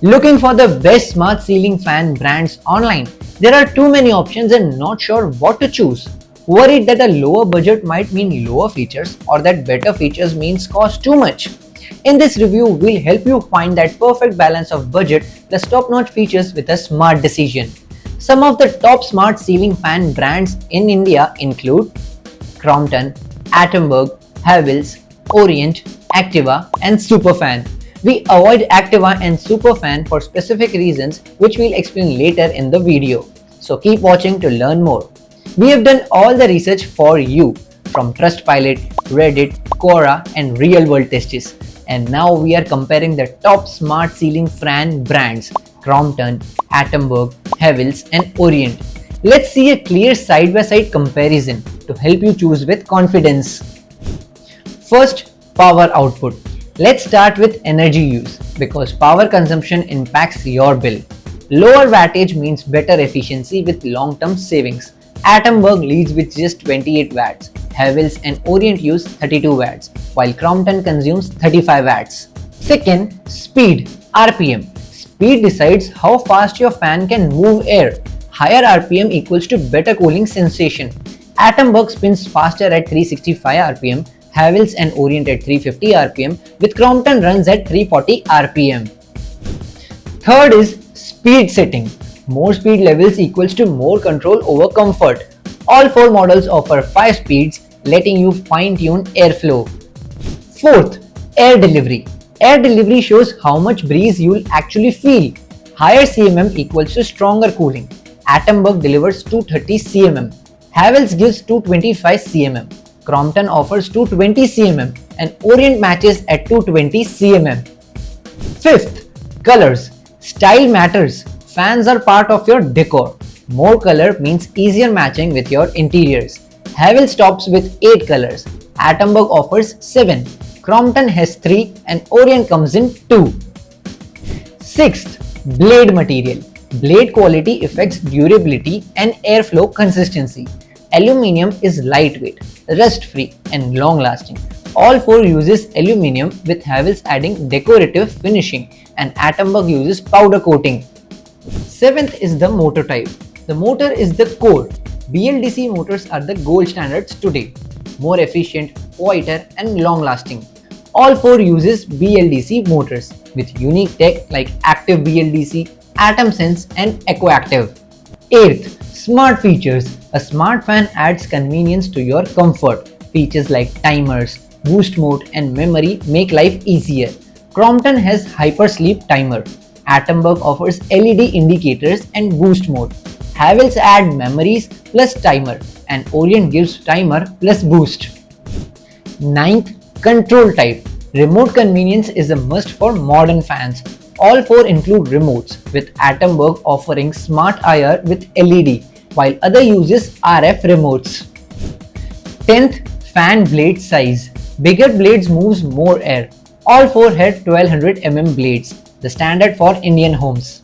Looking for the best smart ceiling fan brands online? There are too many options and not sure what to choose. Worried that a lower budget might mean lower features or that better features means cost too much? In this review, we'll help you find that perfect balance of budget plus top-notch features with a smart decision. Some of the top smart ceiling fan brands in India include Crompton, Atomberg, Havells, Orient, Activa and Superfan. We avoid Activa and Superfan for specific reasons which we'll explain later in the video. So keep watching to learn more. We have done all the research for you from Trustpilot, Reddit, Quora and real-world tests. And now we are comparing the top smart ceiling fan brands Crompton, Atomberg, Havells and Orient. Let's see a clear side-by-side comparison to help you choose with confidence. First, power output. Let's start with energy use because power consumption impacts your bill. Lower wattage means better efficiency with long-term savings. Atomberg leads with just 28 watts. Havells and Orient use 32 watts, while Crompton consumes 35 watts. Second, speed, RPM. Speed decides how fast your fan can move air. Higher RPM equals to better cooling sensation. Atomberg spins faster at 365 RPM, Havells and Orient at 350 RPM, with Crompton runs at 340 RPM. Third is speed setting. More speed levels equals to more control over comfort. All 4 models offer 5 speeds, letting you fine-tune airflow. Fourth, air delivery. Air delivery shows how much breeze you'll actually feel. Higher CMM equals to stronger cooling. Atomberg delivers 230 cmm. Havells gives 225 cmm. Crompton offers 220 cmm and Orient matches at 220 cmm. Fifth, colors. Style matters. Fans are part of your decor. More color means easier matching with your interiors. Havells tops with 8 colors. Atomberg offers 7. Crompton has 3 and Orient comes in 2. Sixth, blade material. Blade quality affects durability and airflow consistency. Aluminium is lightweight, rust-free and long-lasting. All 4 uses aluminium with Havells adding decorative finishing and Atomberg uses powder coating. Seventh is the motor type. The motor is the core. BLDC motors are the gold standards today. More efficient, quieter and long-lasting. All 4 uses BLDC motors with unique tech like Active BLDC, AtomSense and EcoActive. Eighth, smart features. A smart fan adds convenience to your comfort. Features like timers, boost mode and memory make life easier. Crompton has Hypersleep timer. Atomberg offers LED indicators and boost mode. Havells add memories plus timer and Orient gives timer plus boost. Ninth, control type. Remote convenience is a must for modern fans. All 4 include remotes, with Atomberg offering Smart IR with LED, while other uses RF remotes. 10th, fan blade size. Bigger blades moves more air. All 4 had 1200 mm blades, the standard for Indian homes.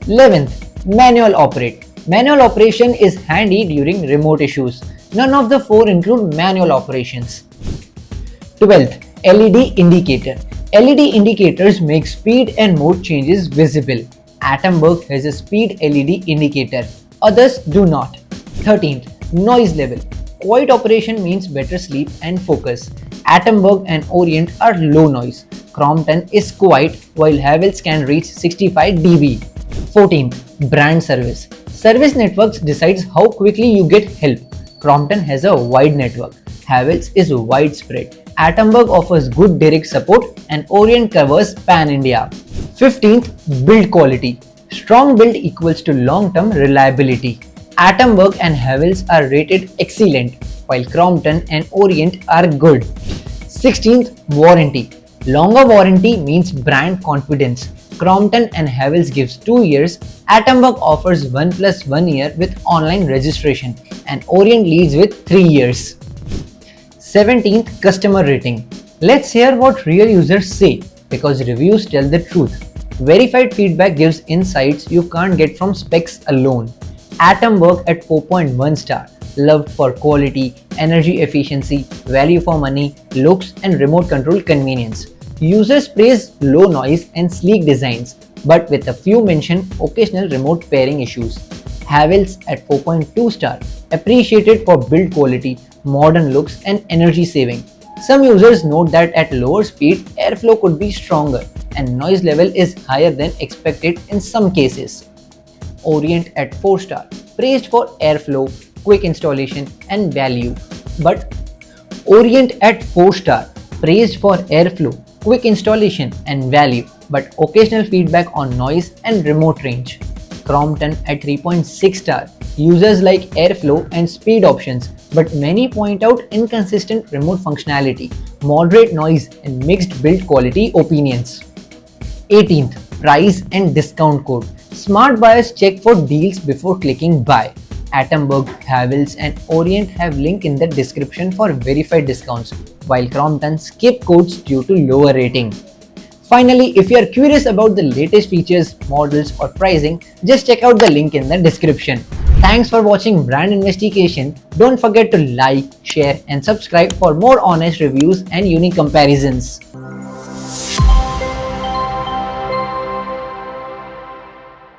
11th, manual operate. Manual operation is handy during remote issues. None of the 4 include manual operations. 12th, LED indicator. LED indicators make speed and mode changes visible. Atomberg has a speed LED indicator. Others do not. 13th, noise level. Quiet operation means better sleep and focus. Atomberg and Orient are low noise. Crompton is quiet while Havells can reach 65 dB. 14th, brand service. Service networks decides how quickly you get help. Crompton has a wide network. Havells is widespread. Atomberg offers good direct support and Orient covers pan-India. 15th, build quality. Strong build equals to long-term reliability. Atomberg and Havells are rated excellent, while Crompton and Orient are good. 16th, warranty. Longer warranty means brand confidence. Crompton and Havells gives 2 years. Atomberg offers 1 + 1 year with online registration and Orient leads with 3 years. 17th, customer rating. Let's hear what real users say because reviews tell the truth. Verified feedback gives insights you can't get from specs alone. Atomberg at 4.1 star, loved for quality, energy efficiency, value for money, looks and remote control convenience. Users praise low noise and sleek designs. but with a few mentioned occasional remote pairing issues. Havells at 4.2 star, appreciated for build quality, modern looks and energy saving. Some users note that at lower speed, airflow could be stronger and noise level is higher than expected in some cases. Orient at 4 star, praised for airflow, quick installation and value. But Orient at 4 star, praised for airflow, quick installation and value, but occasional feedback on noise and remote range. Crompton at 3.6 star, users like airflow and speed options, but many point out inconsistent remote functionality, moderate noise and mixed build quality opinions. 18th, price and discount code. Smart buyers check for deals before clicking buy. Atomberg, Havells and Orient have link in the description for verified discounts, while Crompton skip codes due to lower rating. Finally, if you are curious about the latest features, models or pricing, just check out the link in the description. Thanks for watching Brand Investigation. Don't forget to like, share and subscribe for more honest reviews and unique comparisons.